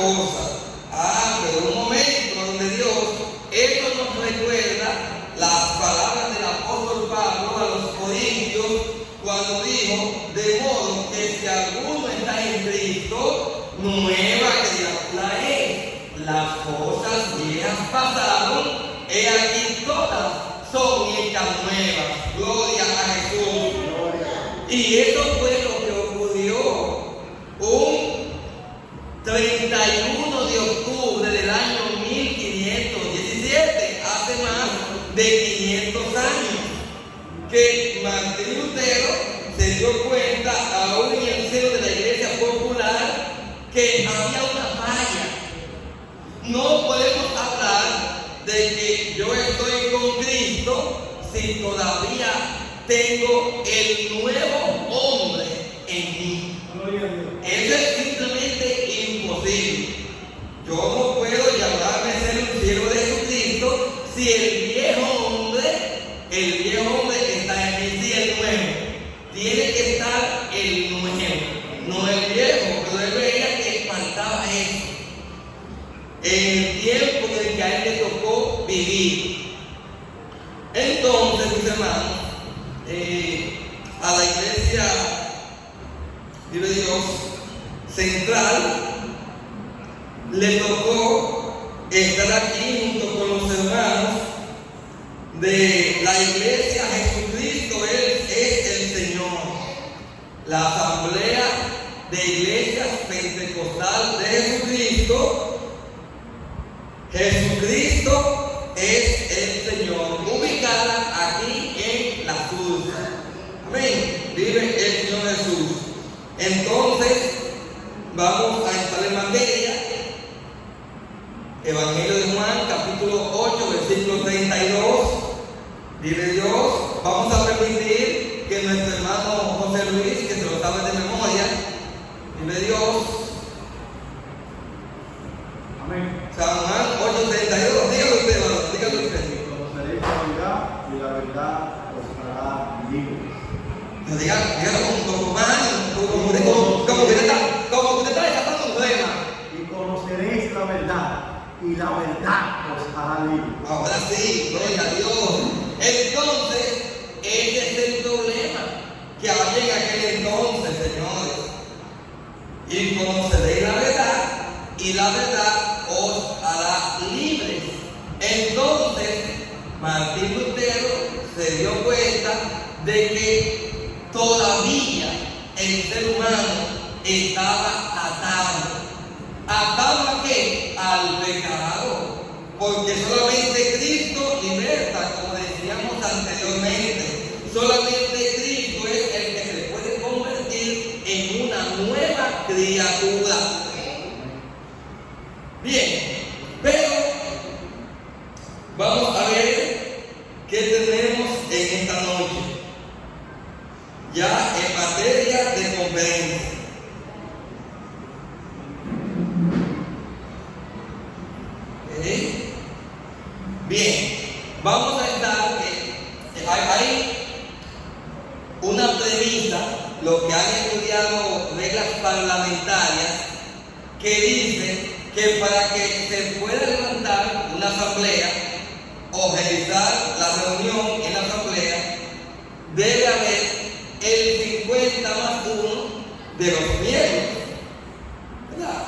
cosa. Pero un momento donde Dios, esto nos recuerda las palabras del apóstol Pablo a los Corintios cuando dijo: de modo que si alguno está en Cristo, nueva criatura es. Las cosas viejas pasaron, he aquí todas son hechas nuevas. Gloria a Jesús. Y eso fue lo que ocurrió un 31 de octubre del año 1517, hace más de 500 años, que Martín Lutero se dio cuenta, aún en el seno de la Iglesia Popular, que había una falla. No podemos hablar de que yo estoy con Cristo si todavía tengo el nuevo hombre en mí. Eso es simplemente imposible. Yo no puedo llamarme ser un siervo de Jesucristo si el viejo hombre está en mí, si el nuevo. Tiene que estar el nuevo, no el viejo. Pero él veía que faltaba eso en el tiempo en el que a él le tocó vivir. Entonces, mis hermanos, a la iglesia, vive Dios, central, le tocó estar aquí junto con los hermanos de la iglesia Jesucristo es el Señor, la asamblea de iglesias pentecostal de Jesucristo. Jesucristo es el Señor, ubicada aquí en la cruz. Amén. Vive el Señor Jesús. Entonces, vamos a entrar en materia. Evangelio de Juan, capítulo 8, versículo 32. Vive Dios. Vamos a permitir que nuestro hermano José Luis, que se lo sabe de memoria, vive Dios. Amén. San Juan 8:32, dígalo usted, hermano, dígalo usted. Conoceréis la verdad y la verdad os hará libres. Dígalo con más, como que usted está desatando un tema. Y conoceréis la verdad y la verdad os hará libres. Ahora sí, gloria a Dios. Entonces, ese es el problema que había en aquel entonces, señores. Y conoceréis la verdad y la verdad os hará libres. Entonces, Martín Lutero se dio cuenta de que todavía el ser humano estaba atado. ¿Atado a qué? Al pecado. Porque solamente Cristo liberta, como decíamos anteriormente. Solamente Cristo es el que se puede convertir en una nueva criatura. Bien, pero vamos a ver qué tenemos en esta noche, ya en materia de conferencia. Bien, vamos a estar, hay una premisa, los que han estudiado reglas parlamentarias, que dice que para que se pueda levantar una asamblea o realizar la reunión en la asamblea, debe haber el 50 más 1 de los miembros. ¿Verdad?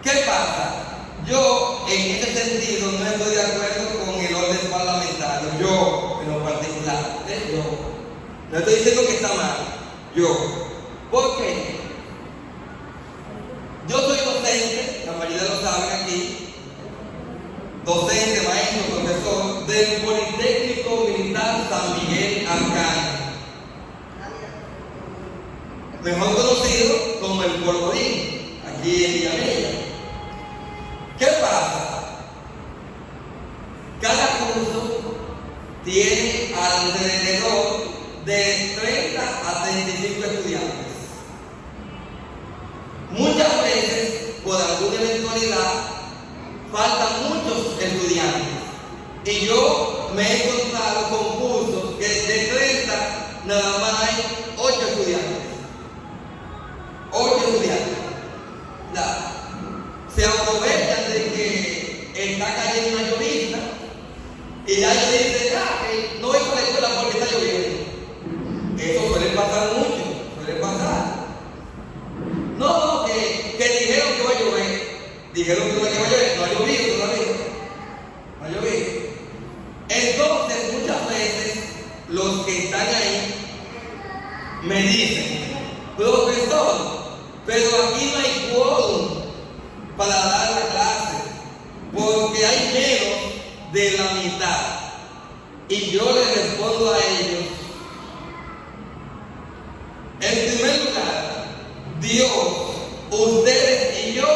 ¿Qué pasa? Yo, en este sentido, no estoy de acuerdo con el orden parlamentario. Yo, en lo particular, yo. No estoy diciendo que está mal. Yo. ¿Por qué? Yo soy docente, la mayoría lo saben aquí, docente, maestro, profesor del Politécnico Militar San Miguel Arcángel, mejor conocido como el Polvorín, aquí en Villamella. ¿Qué pasa? Cada curso tiene alrededor de 30 a 35 estudiantes. Muchas veces, por alguna eventualidad, faltan muchos estudiantes. Y yo me he encontrado con cursos que de 30 nada más hay 8 estudiantes. 8 estudiantes. se aprovechan de que está cayendo una llovizna y ya ellos dicen, que no voy para la escuela porque está lloviendo. Eso suele pasar mucho, suele pasar. No, que dijeron que va a llover. Dijeron que va a llover, no ha llovido todavía. No ha llovido. Entonces, muchas veces, los que están ahí me dicen, profesor, pero aquí no hay quórum para dar la clase, porque hay menos de la mitad. Y yo les respondo a ellos, en primer lugar, Dios, ustedes y yo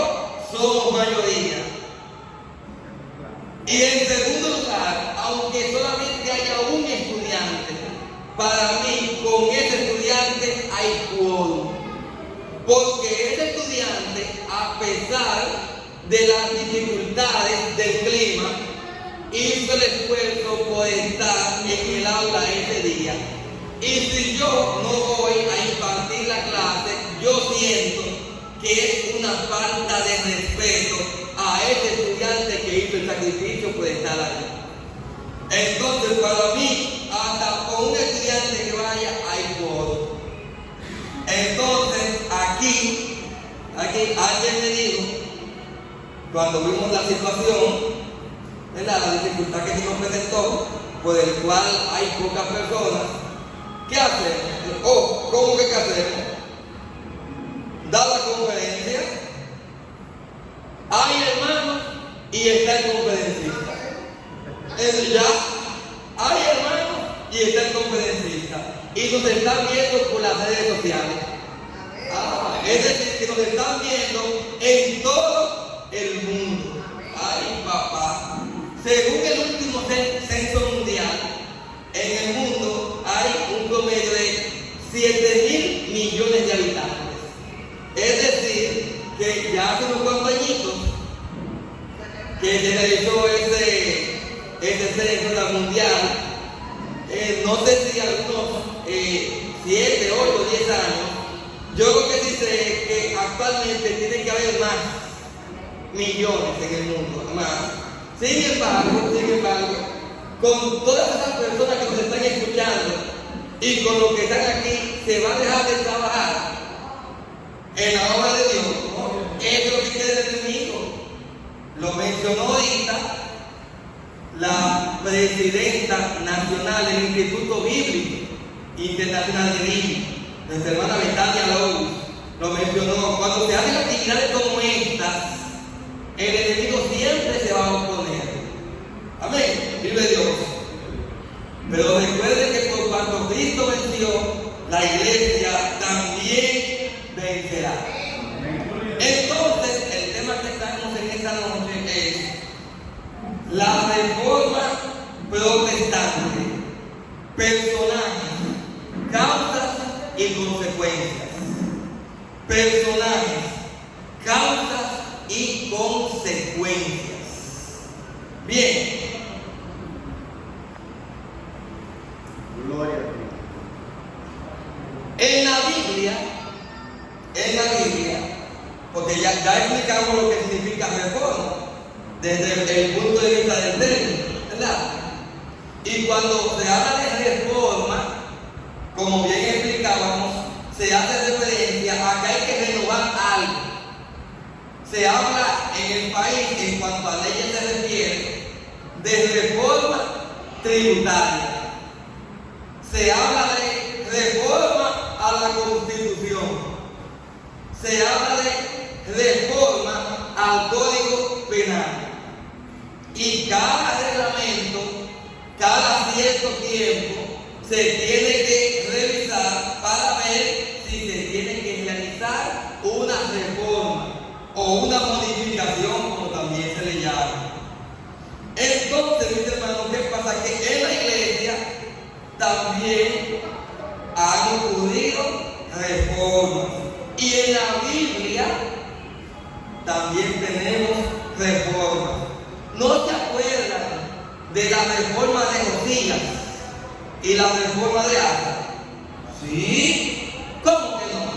somos mayoría. Y en segundo lugar, aunque solamente haya un estudiante, para mí con ese estudiante hay quórum. Porque ese estudiante, a pesar de las dificultades del clima, hizo el esfuerzo por estar en el aula ese día. Y si yo no voy a impartir la clase, yo siento que es una falta de respeto a ese estudiante que hizo el sacrificio por estar ahí. Entonces, para mí, hasta con un estudiante que vaya, hay quórum. Entonces, aquí alguien me dijo, cuando vimos la situación, ¿verdad?, la dificultad que se nos presentó, por el cual hay pocas personas, ¿qué hacemos? ¿Cómo que qué hacemos? Da la conferencia, hay hermanos y está el conferencista. Ya, hay hermanos y está el conferencista. Y nos están viendo por las redes sociales. Es decir, que nos están viendo en todo el mundo. Ay, papá. Según el último censo mundial, en el mundo hay un promedio de 7.000 millones de habitantes. Es decir, que ya hace unos cuantos añitos que se realizó ese censo mundial. No sé si algunos 7, 8, 10 años. Yo creo que sí sé que actualmente tiene que haber más millones en el mundo, más. Sin embargo, con todas esas personas que nos están escuchando y con los que están aquí, se va a dejar de trabajar en la obra de Dios. Eso es lo que quiere el enemigo. Lo mencionó ahorita la presidenta nacional del Instituto Bíblico Internacional de Niños, nuestra hermana Betania López, lo mencionó. Cuando se hacen actividades como estas, el enemigo siempre se va a oponer. Amén, vive Dios. Pero recuerden que por cuanto Cristo venció, la iglesia también vencerá. Entonces, el tema que estamos en esta noche es la reforma protestante, personajes, causas y consecuencias. Personajes, causas y consecuencias. Bien. Gloria a Dios. En la Biblia, porque ya explicamos lo que significa reforma desde el punto de vista del término, ¿verdad? Y cuando se habla de reforma, como bien explicábamos, se hace referencia a que hay que renovar algo. Se habla en el país, en cuanto a leyes se refiere, de reforma tributaria. Se habla de reforma a la Constitución. Se habla de reforma al Código Penal. Y cada reglamento, cada cierto tiempo, se tiene que revisar para ver si se tiene que realizar una reforma o una modificación, como también se le llama. Entonces, mis hermanos, ¿qué pasa? Que en la iglesia también han ocurrido reformas. Y en la Biblia también tenemos reformas. ¿No se acuerdan de la reforma de Josías y la reforma de Asa? ¿Sí? ¿Cómo que no?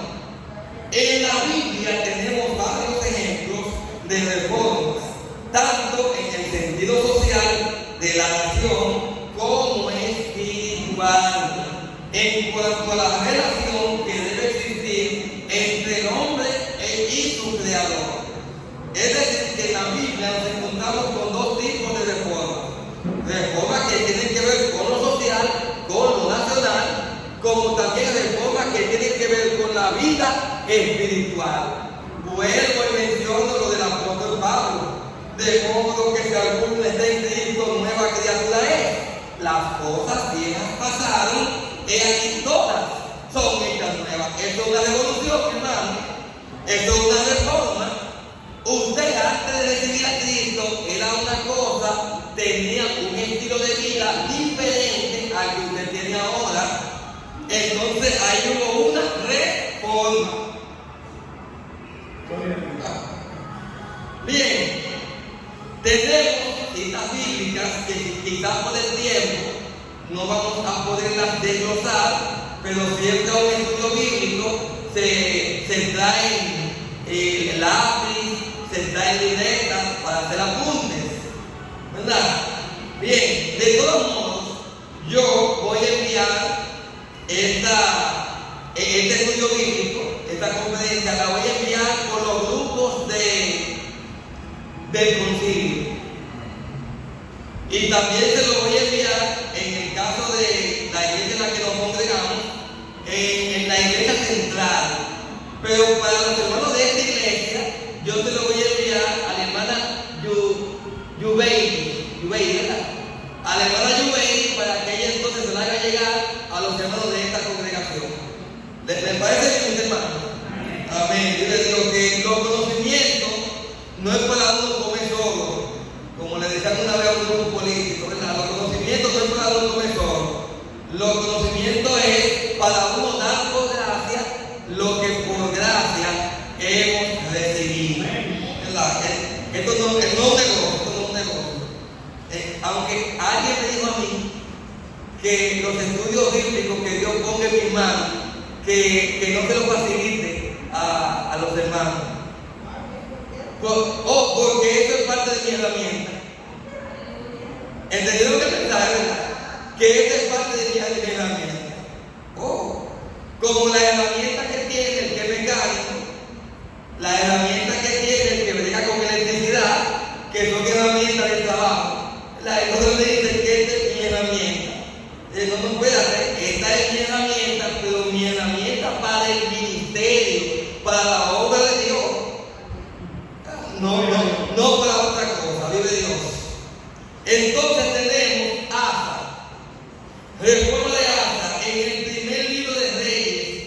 En la Biblia tenemos varios ejemplos de reformas, tanto en el sentido social de la nación como espiritual, en cuanto a la relación que debe existir entre el hombre y su creador. Es decir, que en la Biblia nos encontramos con dos tipos de reformas. Reformas que tienen que ver con lo social, con lo nacional, como también reformas que tienen que ver con la vida espiritual. Vuelvo y menciono lo del apóstol Pablo, de modo que si alguno está en Cristo, nueva criatura es. Las cosas viejas pasaron, he aquí todas son hechas nuevas. Esto es una revolución, hermano. Esto es una reforma. Usted antes de recibir a Cristo era una cosa, tenía un estilo de vida diferente al que usted tiene ahora. Entonces ahí hubo una reforma. Bien, tenemos citas bíblicas que quizás por el tiempo no vamos a poderlas desglosar, pero siempre a un estudio bíblico se traen el lápiz, se traen libretas para hacer apuntes, ¿verdad? Bien, de todos modos, yo voy a enviar este estudio bíblico, esta conferencia, la voy a enviar por los grupos del concilio. Y también se lo voy a enviar, en el caso de la iglesia en la que nos congregamos, en la iglesia central. Pero para los hermanos de esta iglesia, yo se lo voy a enviar a la hermana Yubei, ¿verdad? A la hermana Yubei, para que ella entonces se la haga llegar a los hermanos de esta congregación. ¿Les parece bien, mis hermanos? Amén. Yo les digo que los conocimientos no es para uno comer solo, como le decían una vez a un grupo político, ¿verdad? Los conocimientos no es para uno comer solo. Los conocimientos es para uno dar por gracia lo que por gracia hemos recibido, ¿verdad? Esto no es un negocio. Aunque alguien me dijo a mí que los estudios bíblicos que Dios ponga en mis manos, que no se los facilite a los hermanos. Porque eso es parte de mi herramienta. ¿Entendieron que pensar, verdad? Que esa es parte de mi herramienta. Como la herramienta que tiene el que es mecánico, la herramienta que tiene el que brega con electricidad, que son herramientas de trabajo. Entonces le dicen que esta es mi herramienta. No puede hacer, esta es mi herramienta, pero mi herramienta para el ministerio, para la obra de Dios. No para otra cosa, vive Dios. Entonces tenemos Asa, reforma de Asa, en el primer libro de Reyes,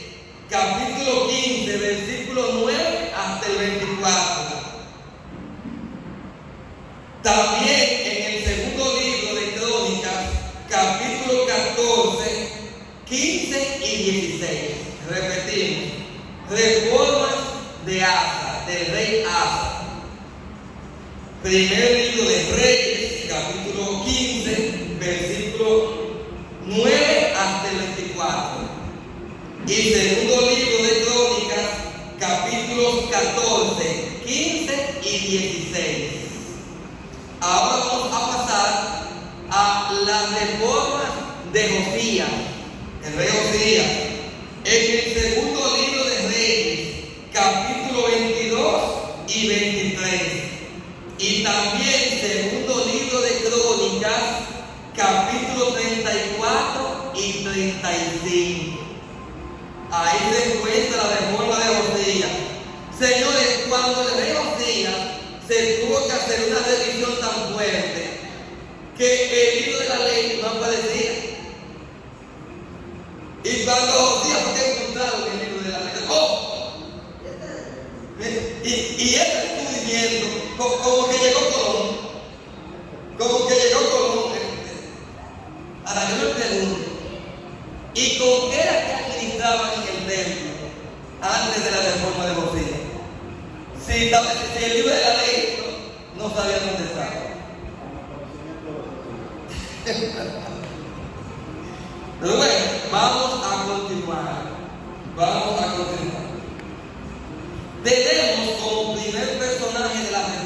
capítulo 15, versículo 9 hasta el 24. También en el segundo libro de Crónicas, capítulo 14, 15 y 16. Repetimos, reformas de Asa, del rey Asa. Primer libro de Reyes, capítulo 15, versículo 9 hasta el 24. Y segundo libro de Crónicas, capítulos 14, 15 y 16. Ahora vamos a pasar a las reformas de Josías, el rey Josías. En el segundo libro de Reyes, capítulo 22 y 23. Y también segundo libro de Crónicas, capítulo 34 y 35. Ahí se encuentra la reforma de Josías. Señores, cuando el rey Josías se tuvo que hacer una revisión tan fuerte que el libro de la ley no aparecía. Y cuando Josías fue encontrado en el libro de la ley, y este descubrimiento, como que llegó Colón. Ahora yo me pregunto, ¿y con qué era que administraban en el templo antes de la reforma de Josías? Si el libro de la ley no sabía dónde estaba. Pero bueno, vamos a continuar. Tenemos como primer personaje de la reforma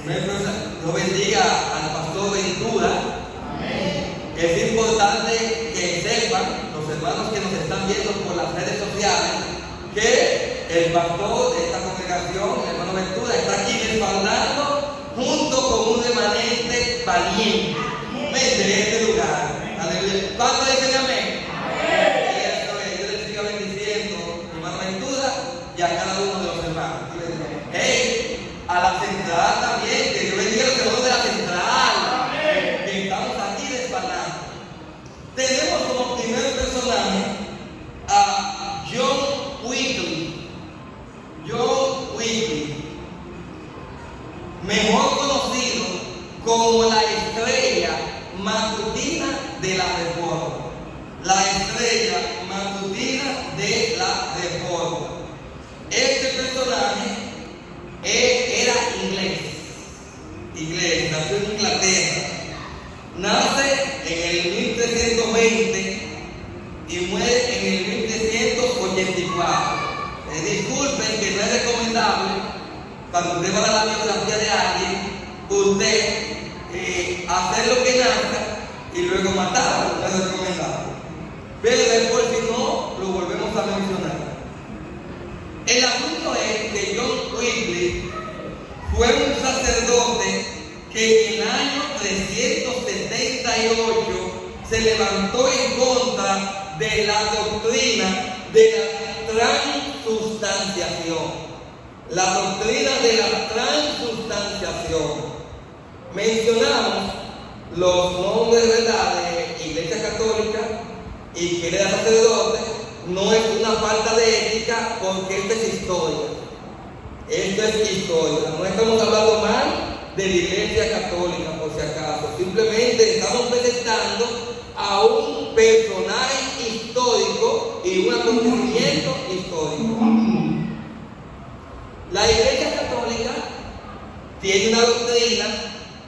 Dios bendiga al pastor Ventura. Es importante que sepan los hermanos que nos están viendo por las redes sociales que el pastor de esta congregación, el hermano Ventura, está aquí respaldando junto con un remanente valiente de este lugar. Aleluya. ¿Cuántos dicen amén? Eso es. Yo les siga bendiciendo, hermano Ventura, y a cada uno de los hermanos. Hey, a la central también, que Dios bendiga a los hermanos de la central, que estamos aquí respaldando. Tenemos como primer personaje a John Wycliffe. John Wycliffe, mejor conocido como la estrella matutina de la Reforma. La estrella matutina de la Reforma. Este personaje era inglés, nació en Inglaterra, nace en el 1320 y muere en el 1384. Disculpen que no es recomendable cuando usted va a la biografía de alguien, usted hacer lo que nazca y luego matarlo, no es recomendable. Pero después, si no, lo volvemos a mencionar. El asunto es que John Wycliffe fue un sacerdote que en el año 378 se levantó en contra de la doctrina de la transubstanciación. La doctrina de la transubstanciación. Mencionamos los nombres, ¿verdad?, de Iglesia Católica y que era sacerdote. No es una falta de ética, porque esto es historia. Esto es historia. No estamos hablando mal de la Iglesia Católica, por si acaso. Simplemente estamos presentando a un personaje histórico y un acontecimiento histórico. La Iglesia Católica tiene una doctrina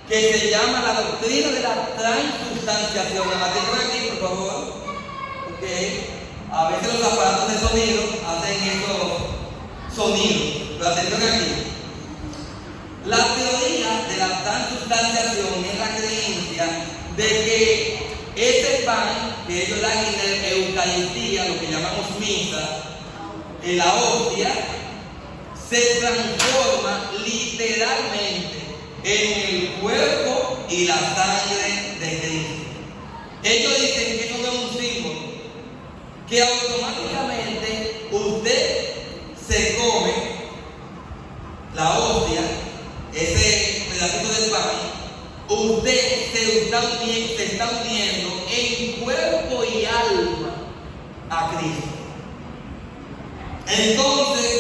que se llama la doctrina de la transubstanciación. La tengo aquí, por favor. Okay. A veces los aparatos de sonido hacen esos sonidos. Pero atención aquí. La teoría de la transubstanciación es la creencia de que ese pan que ellos dan en la Eucaristía, lo que llamamos misa, en la hostia, se transforma literalmente en el cuerpo y la sangre de Cristo. Ellos dicen que eso no es un símbolo, que automáticamente usted se come la hostia, ese pedacito de pan, usted se está uniendo en cuerpo y alma a Cristo. Entonces,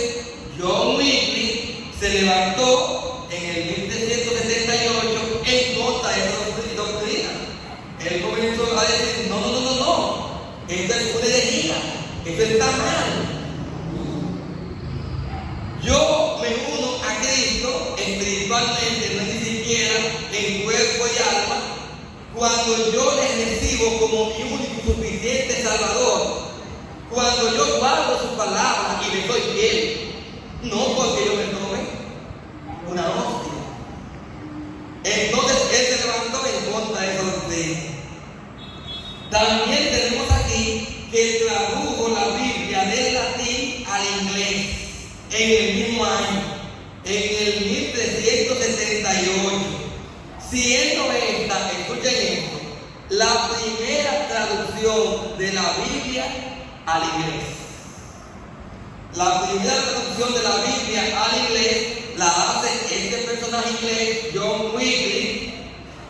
John Wycliffe se levantó en el 1378 en contra de esa doctrina. Él comenzó a decir, no, esto es una herejía, esto está mal. Yo me uno a Cristo espiritualmente, no es ni siquiera en cuerpo y alma, cuando yo le recibo como mi único y suficiente Salvador, cuando yo guardo su palabra y le soy fiel, no porque yo me tome una hostia. Entonces él se levantó en contra de esa doctrina. También tenemos aquí que tradujo la Biblia del latín al inglés en el mismo año, en el 1378, siendo esta, escuchen esto, la primera traducción de la Biblia al inglés. La primera traducción de la Biblia al inglés la hace este personaje inglés, John Wycliffe,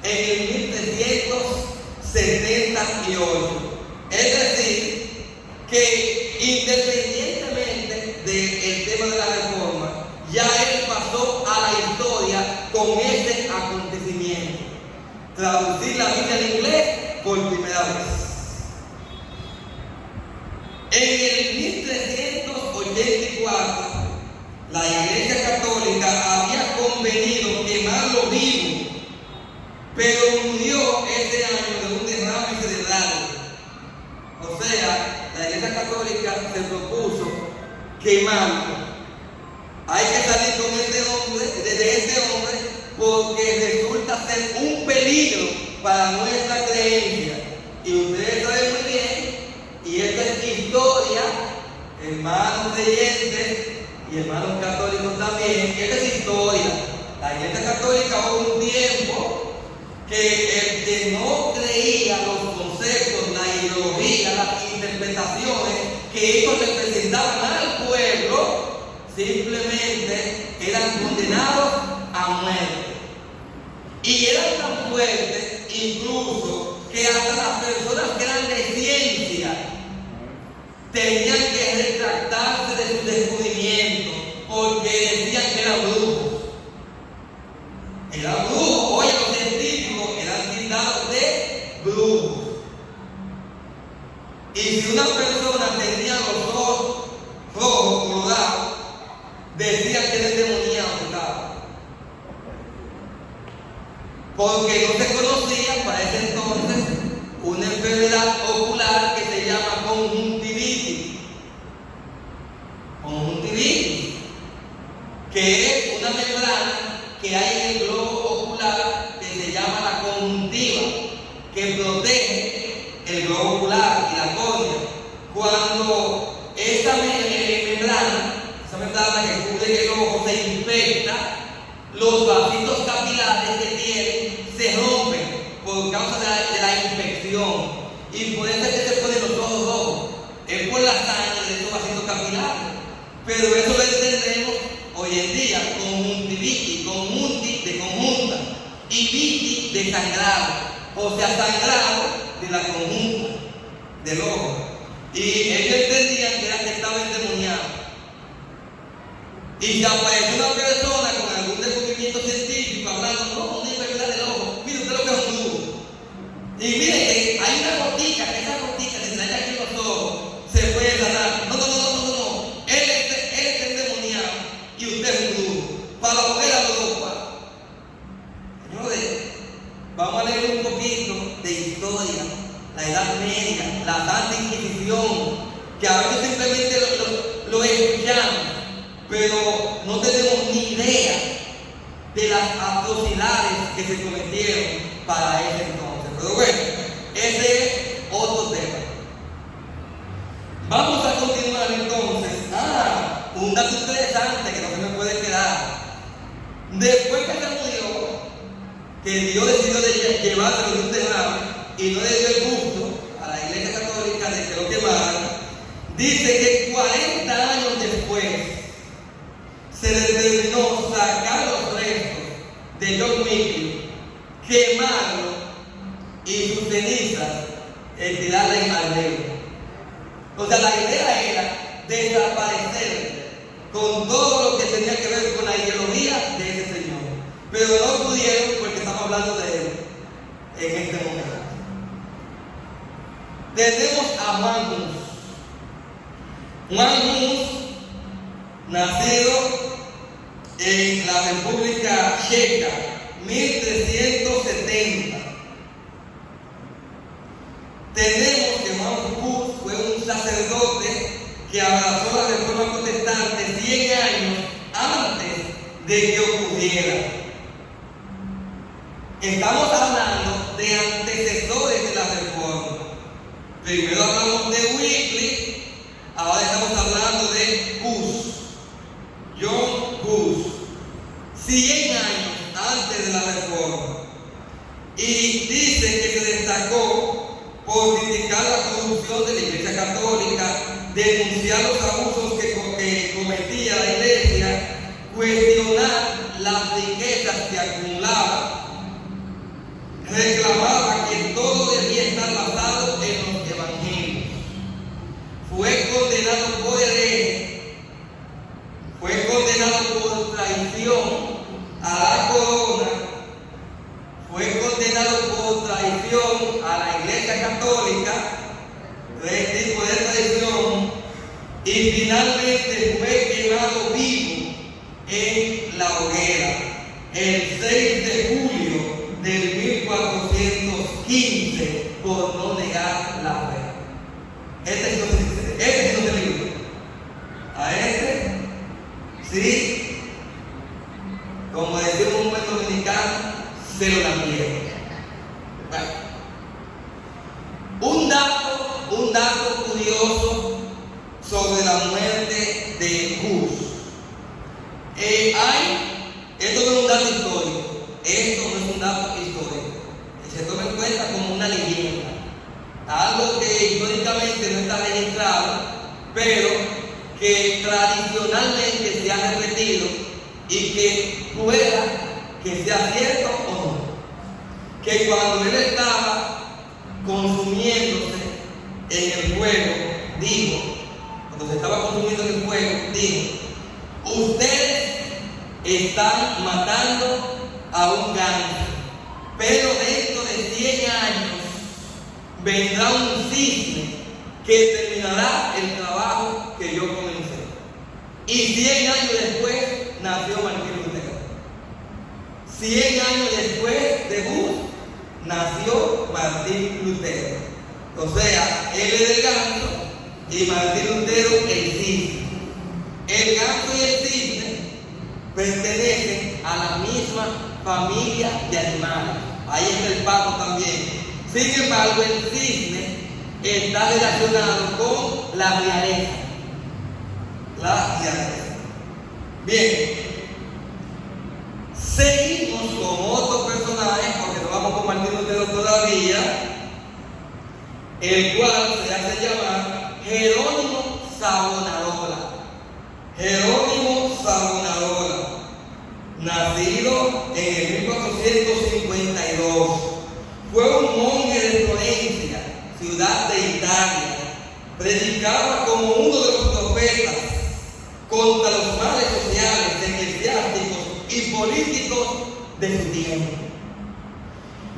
en el 1378. Es decir, que independientemente del tema de la reforma, ya él pasó a la historia con ese acontecimiento. Traducir la Biblia al inglés por primera vez. En el 1384, la Iglesia Católica había convenido quemarlo vivo, pero murió ese año de un derrame cerebral. O sea, la Iglesia Católica se propuso quemarlo. Hay que salir con este hombre, desde este hombre, porque resulta ser un peligro para nuestra creencia. Y ustedes saben muy bien, y esta es historia, hermanos creyentes y hermanos católicos también, esta es historia. La Iglesia Católica hubo un tiempo que el que no creía los conceptos, la ideología, las interpretaciones que ellos representaban al pueblo, simplemente eran condenados a muerte. Y eran tan fuertes incluso que hasta las personas que eran de ciencia tenían que retractarse de sus descubrimientos porque decían que eran brujos. Eran brujos, oye, los científicos eran tildados de brujos. Y si una persona tenía los ojos rojos, colorados, decían que era endemoniado, porque no se conocía para ese entonces una enfermedad ocular que se llama conjuntivitis. Conjuntivitis, que es una membrana que hay en el globo ocular que se llama la conjuntiva, que protege el globo ocular y la córnea. Cuando esa membrana que cubre el ojo se infecta, los vasitos capilares que tienen se rompen por causa de la infección. Y por eso es que se ponen los ojos rojos. Es por la sangre de esos vasitos capilares. Pero eso lo entendemos hoy en día: conjuntivitis, conjunti de conjunta, y vitis de sangrado, o sea, sangrado de la conjunta del ojo. Y ellos entendían que era que estaba endemoniado. Y si aparece una persona con algún descubrimiento científico hablando, no, una enfermedad del ojo, mire usted lo que es un tubo. Y mire que hay una gotica, que esa gotica que se le echa aquí en los ojos se puede sanar. No. Él es endemoniado y usted es un tubo. Para volver a Europa. Señores, vamos a leer un poquito de historia, la Edad Media, la Santa Inquisición, que a veces simplemente lo escuchamos, pero no tenemos ni idea de las atrocidades que se cometieron para ese entonces. Pero bueno, ese es otro tema. Vamos a continuar entonces. Un dato interesante que no se me puede quedar. Después que se murió, que Dios decidió llevarlo de un terreno y no le dio el gusto a la Iglesia Católica de que lo quemaran, dice que 40 años después se determinó sacar los restos de John Wycliffe, quemarlo y sus cenizas tirarlas al río. O sea, la idea era desaparecer con todo lo que tenía que ver con la ideología de ese señor. Pero no pudieron porque estamos hablando de él en este momento. Tenemos a Juan Hus. Juan Hus, nacido en la República Checa, 1370. Tenemos que Juan Hus fue un sacerdote que abrazó la reforma protestante 100 años antes de que ocurriera. Estamos hablando de antecesores de la reforma. Primero hablamos de Wycliffe, ahora estamos hablando de Hus. John Hus, 100 años antes de la reforma. Y dice que se destacó por criticar la corrupción de la Iglesia Católica, denunciar los abusos que cometía la Iglesia, cuestionar las riquezas que acumulaba, reclamaba que todo debía estar basado en los evangelios. Fue condenado por hereje, fue condenado por traición a la corona, fue condenado por traición a la Iglesia Católica, 3 tipos de traición, y finalmente fue quemado vivo en la hoguera el 6 de julio del 1415 por no negar la fe. Este no se libró. A este, sí, como decimos un buen dominicano, se lo lambieron. Bueno, un dato curioso sobre la muerte de Hus. Esto no es un dato histórico, esto no es un dato histórico, se toma en cuenta como una leyenda, algo que históricamente no está registrado, pero que tradicionalmente se ha repetido y que pueda que sea cierto o no, que cuando él estaba consumiéndose en el fuego, dijo, cuando se estaba consumiendo en el fuego, dijo: ustedes están matando a un ganso, pero dentro de 100 años vendrá un cisne que terminará el trabajo que yo comencé. Y 100 años después nació Martín Lutero. 100 años después de Hus nació Martín Lutero. O sea, él es el ganso y Martín Lutero el cisne. El ganso y el cisne pertenecen a la misma familia de animales. Ahí está el pato también. Sin embargo, el cisne está relacionado con la realeza. La realeza. Bien. Seguimos con otro personaje, porque no vamos con Martín Lutero todavía, el cual se hace llamar Jerónimo Savonarola. Jerónimo Savonarola, nacido en el 1452, fue un monje de Florencia, ciudad de Italia. Predicaba como uno de los profetas contra los males sociales, eclesiásticos y políticos de su tiempo.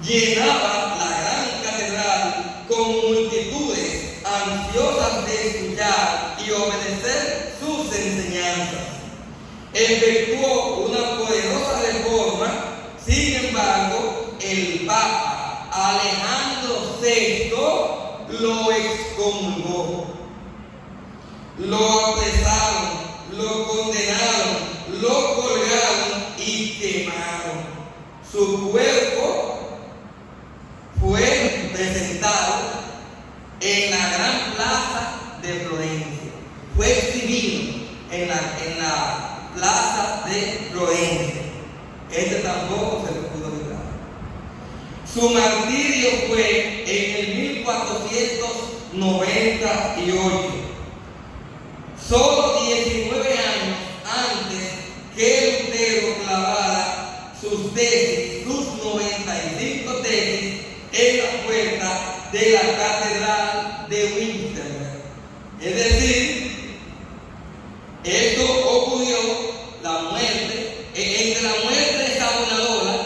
Llenaba la gran catedral con multitudes ansiosas de escuchar y obedecer sus enseñanzas. Efectuó una poderosa reforma. Sin embargo, el Papa Alejandro VI lo excomulgó. Lo apresaron, lo condenaron, lo colgaron y quemaron. Su cuerpo fue presentado en la gran plaza de Florencia. Fue exhibido en la plaza de Florencia. Este tampoco se le pudo evitar. Su martirio fue en el 1498. Solo 19 años antes que Lutero clavara sus tesis, sus 95 tesis, en la puerta de la catedral de Wittenberg. Es decir, esto ocurrió, la muerte, entre la muerte de Savonarola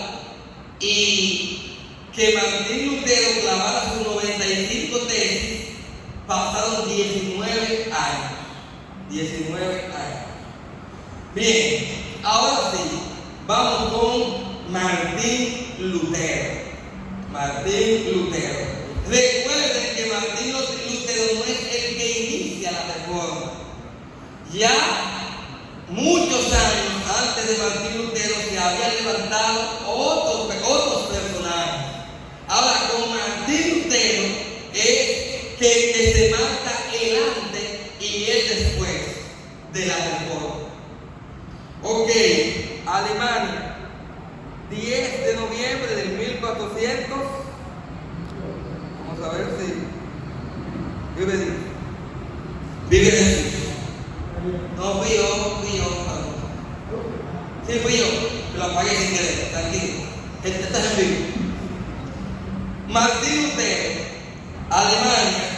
y que Martín Lutero clavara sus 95 tesis, pasaron 19 años. 19 años. Bien, ahora sí, vamos con Martín Lutero. Martín Lutero. Recuerden que Martín Lutero no es el que inicia la reforma. Ya muchos años antes de Martín Lutero se habían levantado otros personajes. Ahora con Martín Lutero es que se marca el antes y el después de la reforma. Ok, Alemania, 10 de noviembre del 1400. Vamos a ver si vive Dios. Vive Jesús. No, fui yo. Sí, fui yo. Lo apagué sin querer, tranquilo. Estás en vivo. Martín Lutero, Alemania,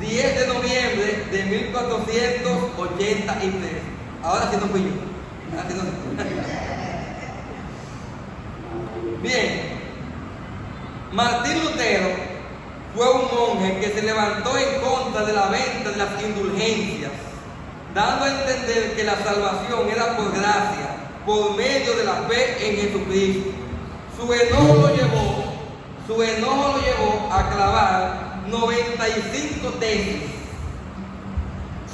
10 de noviembre de 1483. Ahora sí no fui yo. Bien. Martín Lutero fue un monje que se levantó en contra de la venta de las indulgencias, dando a entender que la salvación era por gracia, por medio de la fe en Jesucristo. Su enojo lo llevó a clavar 95 tesis.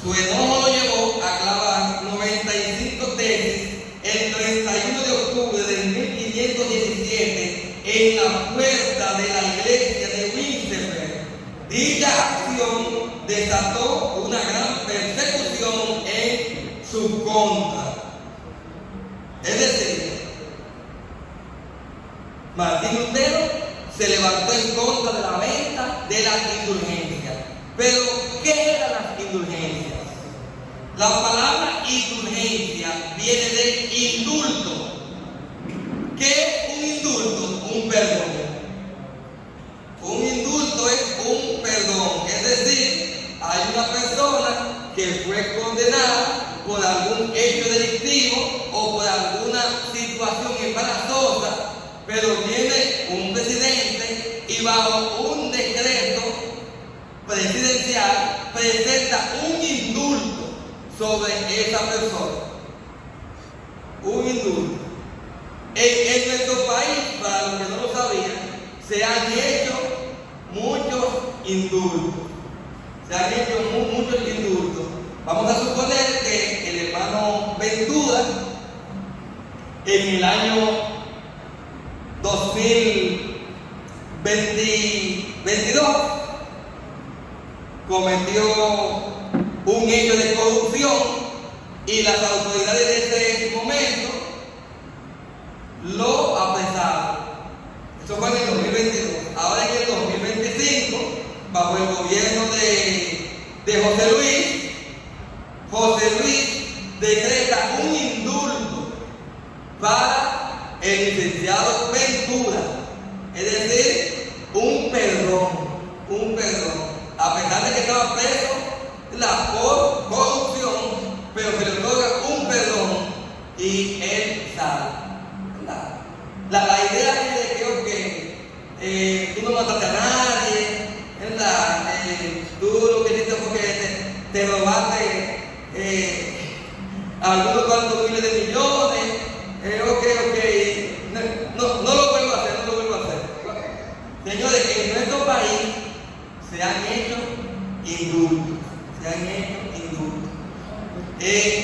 Su enojo lo llevó a clavar 95 tesis el 31 de octubre de 1517 en la puerta de la iglesia de Wittenberg. Dicha acción desató una gran persecución en su contra. Es decir, Martín Lutero se levantó en contra de la venta de las indulgencias. Pero, ¿qué eran las indulgencias? La palabra indulgencia viene de indulto. ¿Qué es un indulto? Un perdón. Un indulto es un perdón. Es decir, hay una persona que fue condenada por algún hecho delictivo o por alguna situación embarazosa, pero viene un presidente y bajo un decreto presidencial presenta un indulto sobre esa persona. Un indulto. En nuestro país, para los que no lo sabían, se han hecho muchos indultos. Se han hecho muchos indultos. Vamos a suponer que el hermano Ventura, en el año 2022, cometió un hecho de corrupción y las autoridades de ese momento lo apresaron. Eso fue en el 2022. Ahora en el 2025, bajo el gobierno de José Luis decreta un indulto para el licenciado Ventura, es decir, un perdón. A pesar de que estaba preso por corrupción, pero se le otorga un perdón y él sale. La idea es de que tú no mataste a nadie, ¿verdad? Tú lo que hiciste fue que te robaste algunos cuantos miles de millones. No lo vuelvo a hacer. Señores, en nuestro país se han hecho indultos.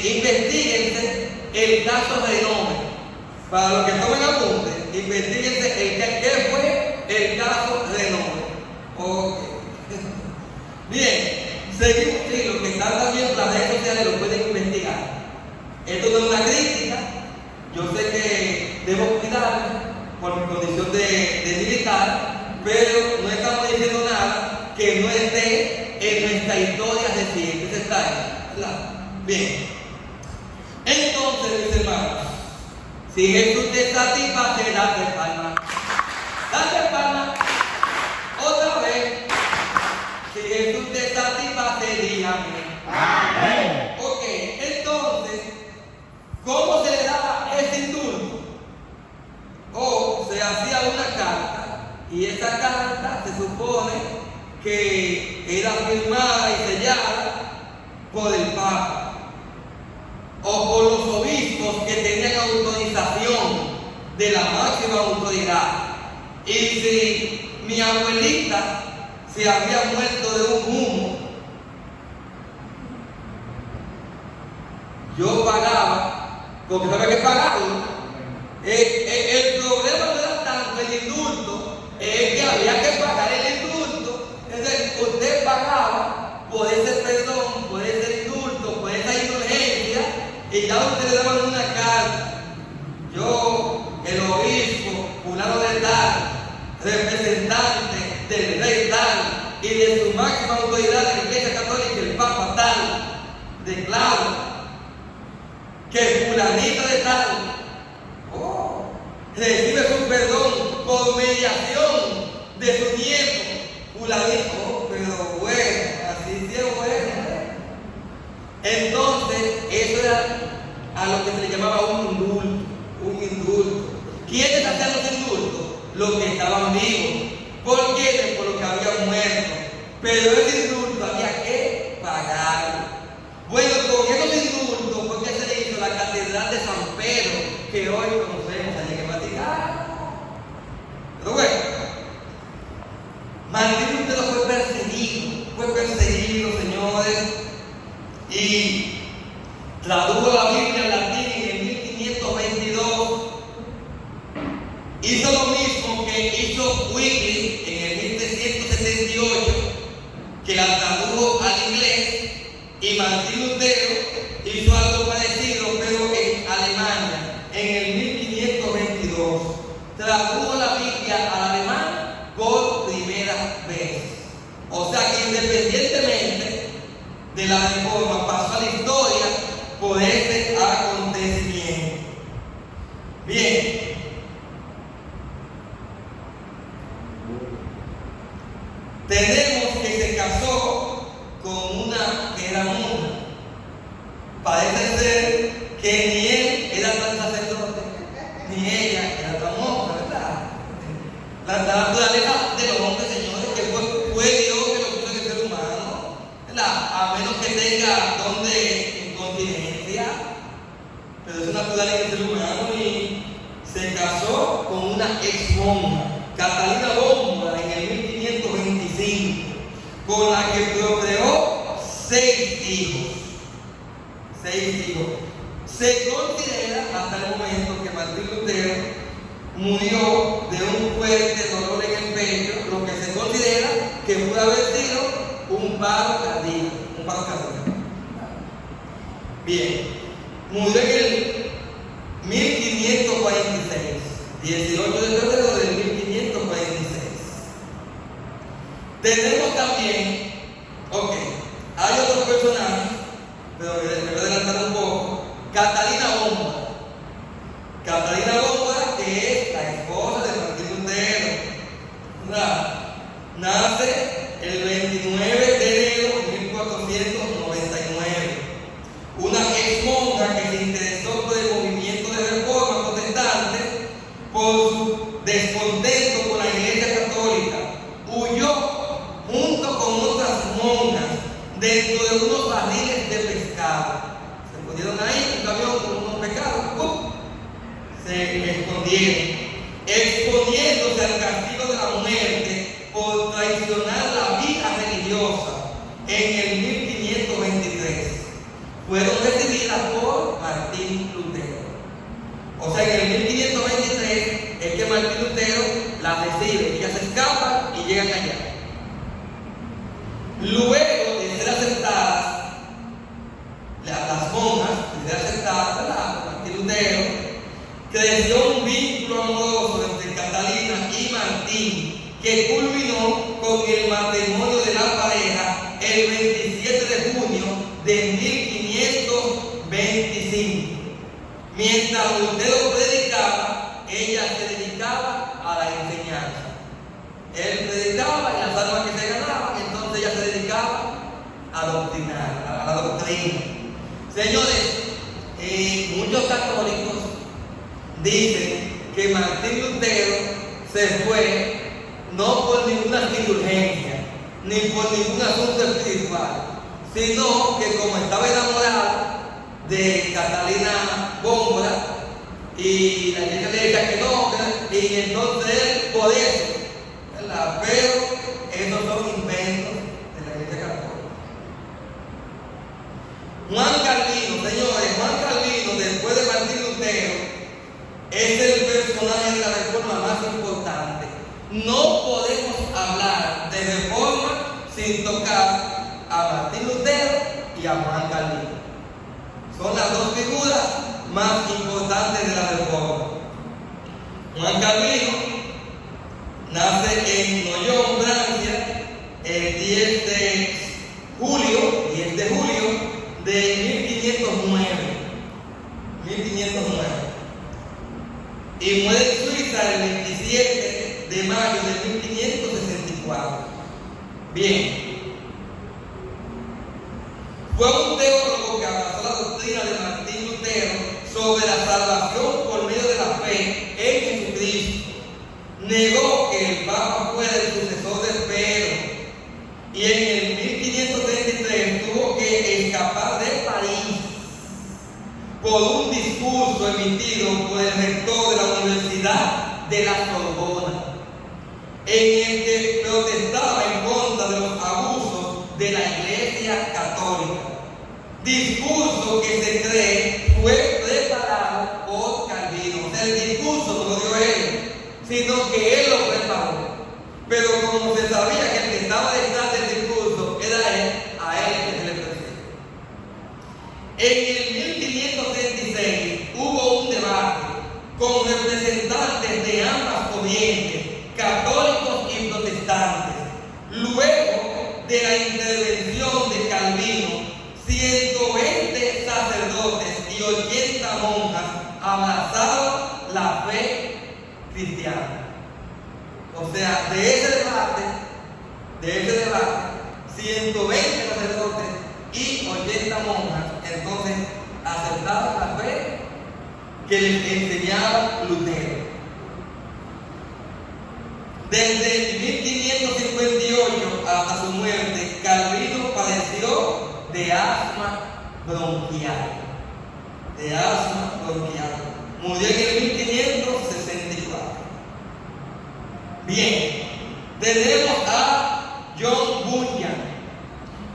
Investíguense el caso Renove. Para los que tomen apuntes, investiguense qué fue el caso Renove. Okay. Bien, seguimos. Sí, los que están también en las redes sociales lo pueden investigar. Esto no es una crítica. Yo sé que debo cuidarme por mi condición de militar, pero no estamos diciendo nada que no esté en nuestra historia reciente. Eso está ahí, ¿verdad? Bien. Entonces, mis hermanos, si Jesús te satisface, date palma. Date palma. Otra vez. Si Jesús te satisface, dígame. Amén. Ok, entonces, ¿cómo se le daba ese indulto? O se hacía una carta, y esa carta se supone que era firmada y sellada por el Papa o por los obispos que tenían autorización de la máxima autoridad. Y si mi abuelita se había muerto de un humo, yo pagaba, porque no había que pagarlo. El problema no era tanto el indulto, es que había que pagar el indulto. Entonces usted pagaba por ese perdón, por ese indulto, por esa indulgencia, y ya usted le daban una carta. Yo, el obispo, fulano de tal, representante del rey tal y de su máxima autoridad de la Iglesia Católica, el Papa tal, declaro que fulanito de tal recibe su perdón por mediación de su nieto, fulanito. Pero bueno, así sí es bueno. Entonces, eso era a lo que se le llamaba un indulto. ¿Quiénes hacían los indultos? Los que estaban vivos. ¿Por qué? Por los que habían muerto. Pero ese indulto había que pagarlo. Bueno, con esos indultos fue que se le hizo la Catedral de San Pedro, que hoy conocemos allá en el Vaticano. Pero bueno, Martín Lutero fue perseguido, señores, y tradujo la Biblia en latín en 1522. Hizo lo mismo que en el 1522. Tradujo la Biblia al alemán por primera vez. O sea que independientemente de la reforma, pasó a la historia por este acontecimiento. Bien. Tenemos que se casó con una que era muda. Parece ser que ni él era tan sacerdote, ni ella era tan monja, ¿verdad? La naturaleza de los hombres, señores, que fue Dios que lo puso en el ser humano, ¿verdad? A menos que tenga don de incontinencia, pero es natural en el ser humano y se casó con una ex monja, Catalina Bomba, en el 1525, con la que procreó 6 hijos. 6 hijos. Se considera hasta el momento que Martín Lutero murió de un fuerte dolor en el pecho, lo que se considera que pudo haber sido un paro cardíaco. Bien, murió en el 1546, 18 de febrero del 1546. Tenemos también, hay otros personajes, pero me voy a adelantar un poco. Catalina Bomba. Catalina Bomba, que es la esposa de Martín Lutero, ¿verdad? Nace el 29 de enero de 1499. Una ex monja que se interesó por el movimiento de reforma protestante por su descontento con la Iglesia Católica. Huyó junto con otras monjas dentro de unos barriles de pescado. Se pusieron ahí, un camión con unos pescados, se escondieron, exponiéndose al castigo de la muerte por traicionar la vida religiosa en el 1523. Fueron recibidas por Martín Lutero. O sea, en el 1523 es que Martín Lutero las recibe, ellas se escapan y llegan allá. Luego de ser aceptadas, las monjas, de ser aceptadas por Martín Lutero, creció un vínculo amoroso entre Catalina y Martín, que culminó con el matrimonio de la pareja el 27 de junio de 1525. Mientras Lutero predicaba, ella se dedicaba a la enseñanza. Él predicaba y las almas que se ganaban, entonces ella se dedicaba a doctrinar, a la doctrina. Señores, muchos católicos dicen que Martín Lutero se fue no por ninguna indulgencia, ni por ningún asunto espiritual, sino que como estaba enamorado de Catalina Góngora y la iglesia le decía que no, y entonces él por eso, ¿verdad? Pero esos son inventos de la iglesia católica. Juan Calvino, señores, Juan Calvino, después de Martín Lutero, es el personaje de la reforma más importante. No podemos hablar de reforma sin tocar a Martín Lutero y a Juan Calvino. Son las dos figuras más importantes de la reforma. Juan Calvino nace en Noyon, Francia, el 10 de julio de 1509. Y muere en Suiza el 27 de mayo de 1564. Bien. Fue un teólogo que abrazó la doctrina de Martín Lutero sobre la salvación por medio de la fe en Jesucristo. Negó que el Papa fuera el sucesor de Pedro y en el 1533 tuvo que escapar de París por un discurso emitido por el rector de la Universidad de la Sorbona, en el que protestaba en contra de los abusos de la Iglesia Católica. Discurso que se cree fue preparado por Calvino. O sea, el discurso no lo dio él, sino que él lo preparó. Pero como se sabía que el que estaba detrás del discurso era él, a él es que se le presentó. En el 1536 hubo un debate con representantes de ambas corrientes, católicos y protestantes. Luego de la intervención de Calvino, 120 sacerdotes y 80 monjas abrazaron la fe cristiana. O sea, de ese debate, 120 sacerdotes y 80 monjas, entonces aceptaron la fe que les enseñaba Lutero. Desde 1558 hasta su muerte, Calvino padeció de asma bronquial. Murió en el 1564. Bien, tenemos a John Bunyan.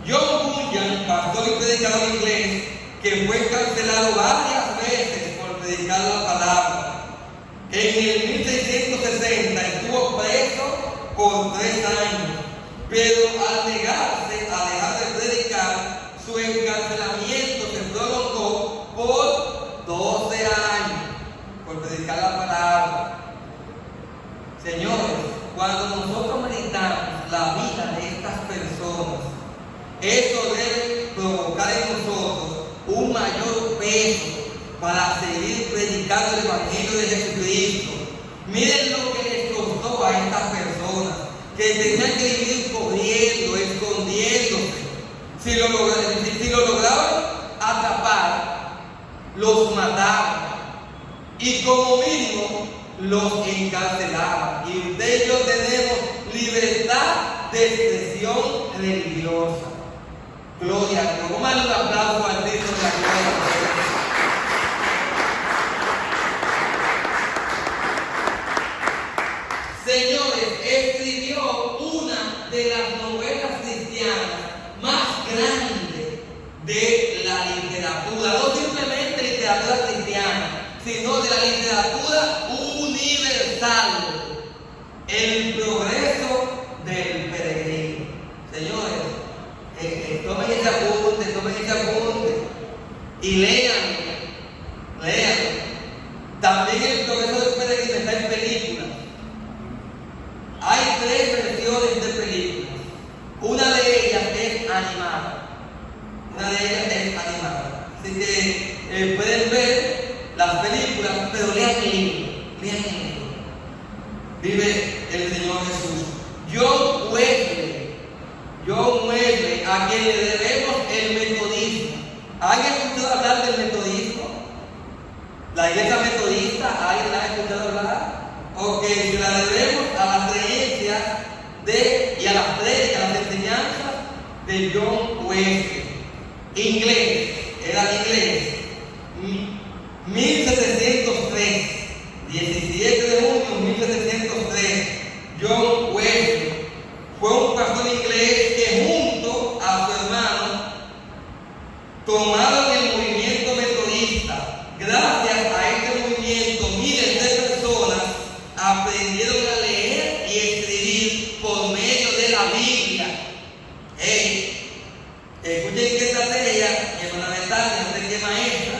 John Bunyan, pastor y predicador inglés, que fue encarcelado varias veces por predicar la palabra. En el 1660 estuvo preso por 3 años, pero al negarse a dejar de predicar, su encarcelamiento se prolongó por 12 años por predicar la palabra. Señores, cuando nosotros meditamos la vida de estas personas, eso debe provocar en nosotros un mayor peso para seguir predicando el Evangelio de Jesucristo. Miren lo que les costó a estas personas, que tenían que vivir corriendo, escondiéndose. Si lo lograban atrapar, los mataban y como mínimo los encarcelaban. Y usted y yo tenemos libertad de expresión religiosa. Gloria a Dios. Vamos a darle un aplauso al Cristo de la gloria. Señores, escribió una de las novelas cristianas más grandes de la literatura, no simplemente literatura cristiana, sino de la literatura universal, El progreso del peregrino. Señores, tomen ese apunte y lean. También El progreso del peregrino está en películas. Hay 3 versiones de películas. Una de ellas es animada. Así que pueden ver las películas, pero lean el libro. Vive el Señor Jesús. John Wesley, a quien le debemos el metodismo. ¿Alguien ha escuchado hablar del metodismo? La iglesia metodista, ¿alguien la ha escuchado hablar? Ok, se la debemos a las creencias y a las prédicas, a las enseñanzas de John Wesley. Era inglés. 1703, 17 de junio de 1703, John Wesley fue un pastor inglés que junto a su hermano tomaron el movimiento metodista. Gracias a este movimiento, miles de personas aprendieron a leer y escribir por medio de la Biblia. Escuchen qué estrategia, que fundamental, no sé qué maestra,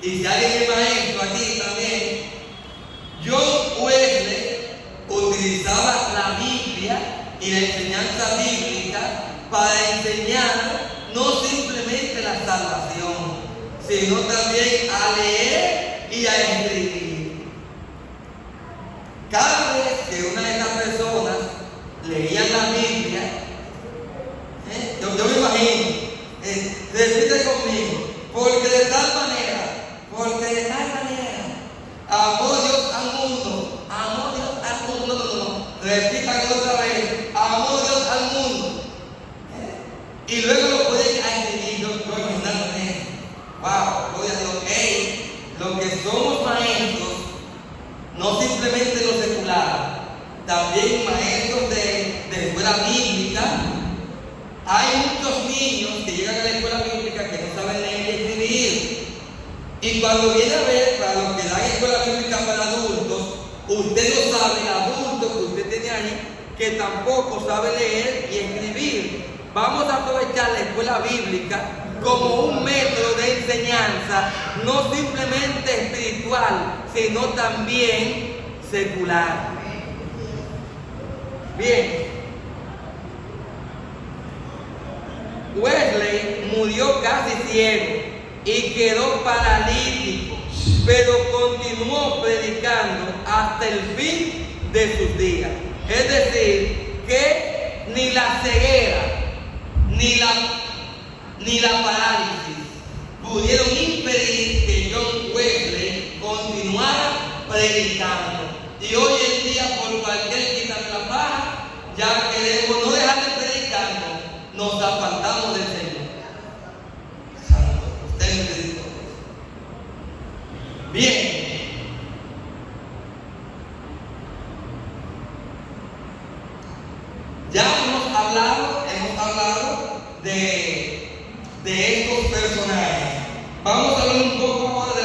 y si alguien es maestro aquí también. John Wesley utilizaba la Biblia y la enseñanza bíblica para enseñar no simplemente la salvación, sino también a leer y a escribir. Cada vez que una de estas personas leía la Biblia, yo me imagino, repite conmigo, porque de tal manera, amó Dios al mundo, repitan otra vez, amó Dios al mundo, y luego lo pueden escribir, yo imaginándome, wow, gloria a Dios, los que somos maestros, no simplemente los seculares, también maestros de escuela bíblica. Hay muchos niños que llegan a la escuela bíblica que no saben leer y escribir. Y cuando viene a ver, para los que dan escuela bíblica para adultos, usted no sabe, el adulto que usted tiene ahí, que tampoco sabe leer y escribir. Vamos a aprovechar la escuela bíblica como un método de enseñanza, no simplemente espiritual, sino también secular. Bien, Wesley murió casi ciego y quedó paralítico, pero continuó predicando hasta el fin de sus días. Es decir, que ni la ceguera, ni la parálisis pudieron impedir que John Wesley continuara predicando. Y hoy en día, por cualquier quita de la paja, ya queremos no dejar de predicar, nos apartamos del Señor. Santo, usted me dijo. Bien. Ya hemos hablado de estos personajes. Vamos a hablar un poco ahora de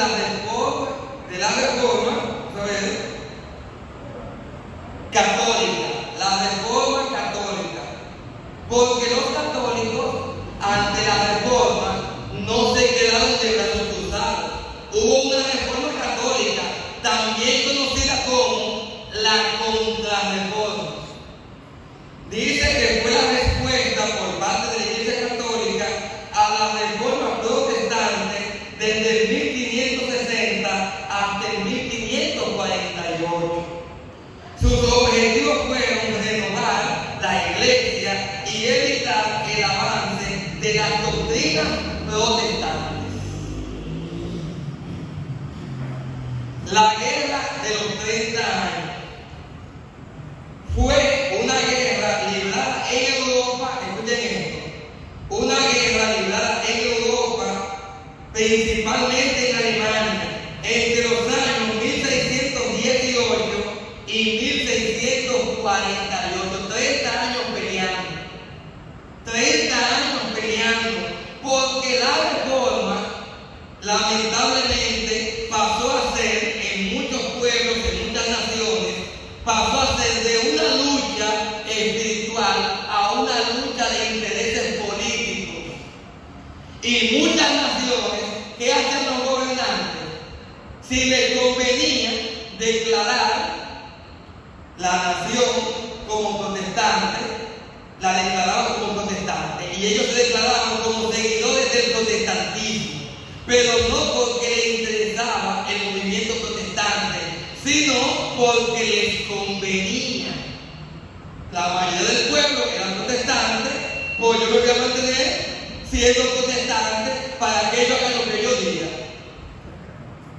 la reforma, ¿sabes? Católica, la reforma católica. Porque los católicos, ante la reforma, no se quedaron de brazos cruzados. Hubo una reforma católica, también conocida como la contrarreforma. Dice que fue la respuesta por parte de la Iglesia Católica a la reforma protestante desde el 1560 hasta el 1548. Sus objetivos fueron renovar la Iglesia y evitar el avance de las doctrinas protestantes. La guerra de los 30 años fue una guerra librada en Europa, escuchen esto, una guerra librada en Europa, principalmente en Alemania, entre los años 1618 y 1648, 30 años peleando. 30 años peleando, porque la reforma, lamentablemente, pasó a ser, en muchos pueblos, en muchas naciones, pasó a ser de una lucha espiritual a una lucha de intereses políticos. Y muchas naciones, ¿qué hacen los gobernantes? Si les convenía declarar la nación como protestante, la declaraban como protestante, y ellos se declaraban como seguidores del protestantismo, pero no porque les interesaba el movimiento protestante, sino porque les convenía. La mayoría del pueblo eran protestantes, pues yo me voy a mantener siendo protestante para que ellos hagan lo que yo diga.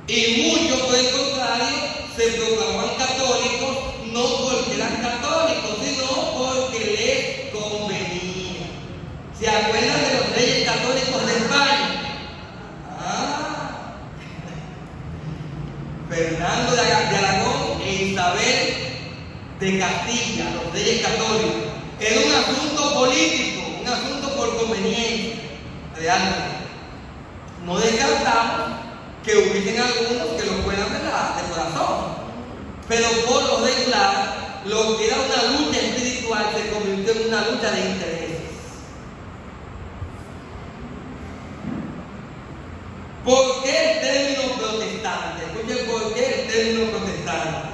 Y muchos, por el contrario, se proclamaban católicos, no porque eran católicos, sino porque les convenía. ¿Se acuerdan de los reyes católicos de España? Fernando de Aragón e Isabel de Castilla, los reyes católicos. Era un asunto político, un asunto por conveniencia, realmente. No descartamos que hubiesen algunos que lo fueran de corazón, pero por lo regular, lo que era una lucha espiritual se convirtió en una lucha de intereses. ¿Por qué el término protestante? Escuchen, ¿por qué el término protestante?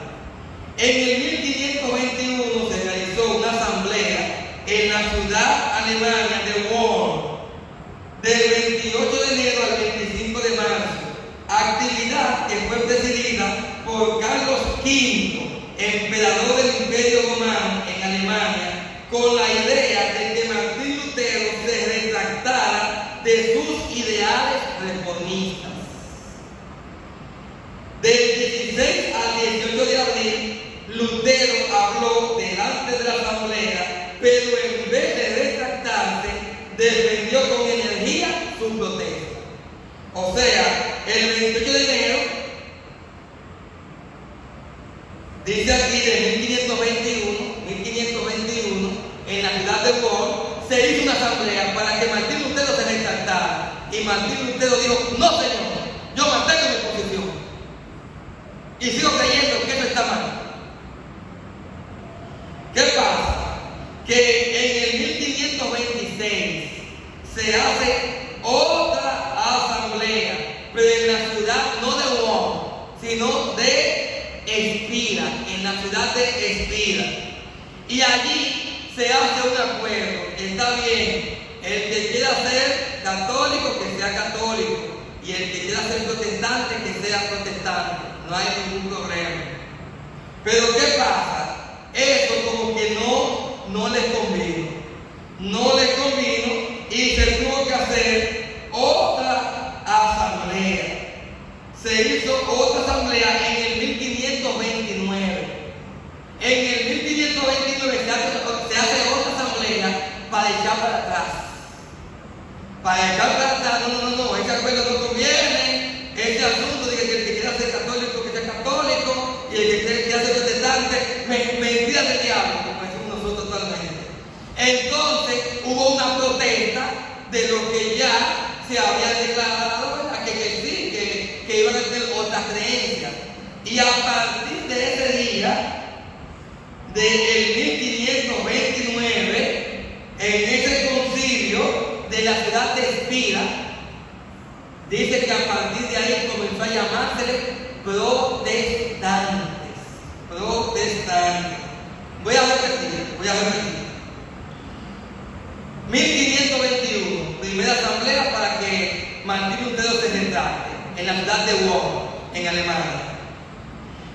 En el 1521 se realizó una asamblea en la ciudad alemana de Worms, del 28 de enero al 25 de marzo, actividad que fue presidida por Carlos V, emperador del Imperio Romano en Alemania, con la idea de que Martín Lutero se retractara de sus ideales reformistas. Del 16 al 18 de abril, Lutero habló delante de la asamblea, pero en vez de retractarse, defendió con energía su protesta. O sea, el 28 de enero, dice aquí de 1521, en la ciudad de Worms, se hizo una asamblea para que Martín Lutero se retractara. Y Martín Lutero dijo: no, señor, yo mantengo mi posición y sigo creyendo que eso está mal. ¿Qué pasa? Que en el 1526 se hace otra sino de Espira, en la ciudad de Espira. Y allí se hace un acuerdo. Está bien, el que quiera ser católico, que sea católico, y el que quiera ser protestante, que sea protestante. No hay ningún problema. Pero ¿qué pasa? Eso como que no les convino. No les convino y se tuvo que hacer otra asamblea. Se hizo otra asamblea en el 1529. En el 1529 se hace otra asamblea para echar para atrás. Para echar para atrás, no, ese acuerdo no conviene. Ese asunto de que el que quiera ser católico, que sea católico, y el que quiera ser protestante, mentira del diablo, como decimos nosotros totalmente. Entonces hubo una protesta de lo que ya se había declarado, ¿verdad? Que iban a tener otras creencias. Y a partir de ese día, del 1529, en ese concilio de la ciudad de Espira, dice que a partir de ahí comenzó a llamársele protestantes. Voy a repetir. 1521, primera asamblea para que Martín Lutero se retracte en la ciudad de Bonn, en Alemania.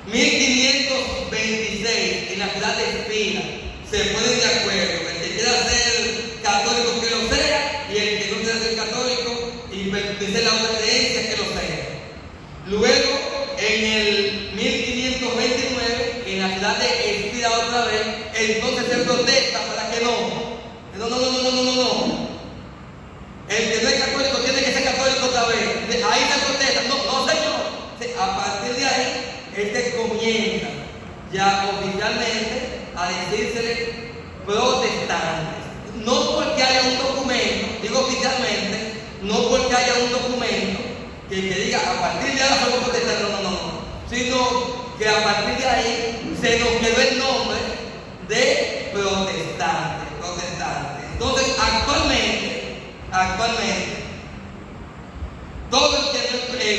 1526, en la ciudad de Espira, se ponen de acuerdo. El que quiera ser católico, que lo sea, y el que no quiera ser católico y pertenecer a la otra creencia, que lo sea. Luego, en el 1529, en la ciudad de Espira otra vez, entonces se protesta para que no. El que no es católico tiene que ser católico otra vez. Ahí se protesta. No, señor. A partir de ahí, comienza ya oficialmente a decírsele protestantes. No porque haya un documento, digo oficialmente, no porque haya un documento que diga a partir de ahora somos protestantes, no. Sino que a partir de ahí se nos quedó el nombre de protestantes. Entonces, actualmente, todo el que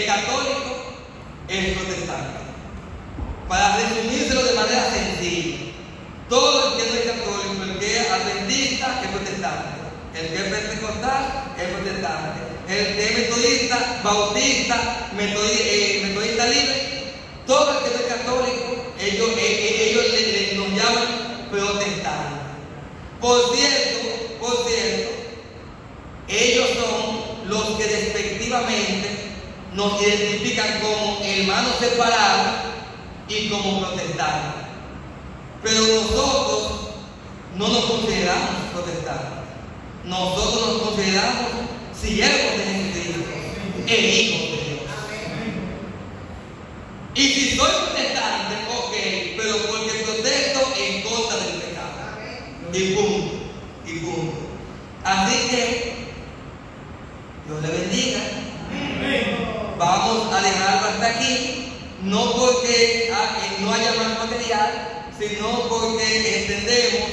es católico es protestante. Para resumírselo de manera sencilla, todo el que no es católico, el que es adventista, es protestante. El que es pentecostal, es protestante. El que es metodista, bautista, metodista libre, todo el que no es católico, ellos nos llaman protestantes. Por cierto, ellos son los que despectivamente nos identifican como hermanos separados y como protestantes. Pero nosotros no nos consideramos protestantes. Nosotros nos consideramos siervos de Jesucristo e hijos de Dios. Y si soy protestante, ok, pero porque protesto en contra del pecado. Y punto. Así que Dios le bendiga. Vamos a dejarlo hasta aquí, no porque no haya más material, sino porque entendemos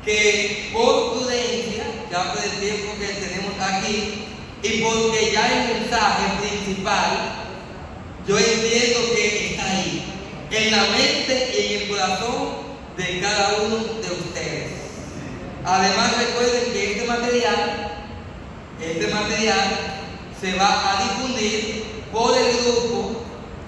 que por prudencia, ya por el tiempo que tenemos aquí, y porque ya el mensaje principal, yo entiendo que está ahí, en la mente y en el corazón de cada uno de ustedes. Además, recuerden que este material se va a difundir por el grupo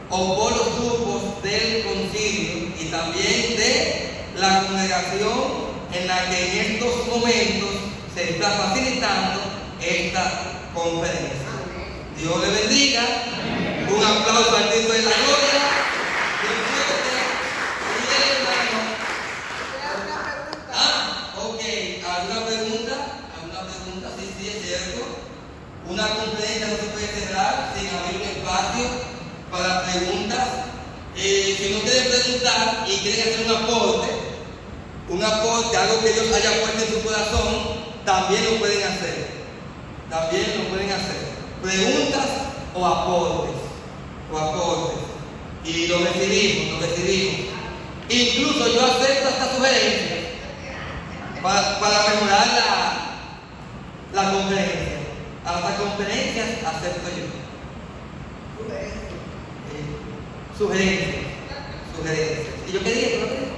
o por los grupos del concilio y también de la congregación en la que en estos momentos se está facilitando esta conferencia. Dios le bendiga. Un aplauso al Cristo de la gloria. ¿Alguna pregunta? Sí, es cierto. Una conferencia no se puede cerrar sin abrir un espacio para preguntas. Si no quieren preguntar y quieren hacer un aporte, algo que Dios haya puesto en su corazón, también lo pueden hacer. Preguntas o aportes. Y lo recibimos. Incluso yo acepto esta sugerencia para mejorar la conferencia. Hasta conferencias acepto yo. Sugerencias. Sugerencias. ¿Y yo qué dije?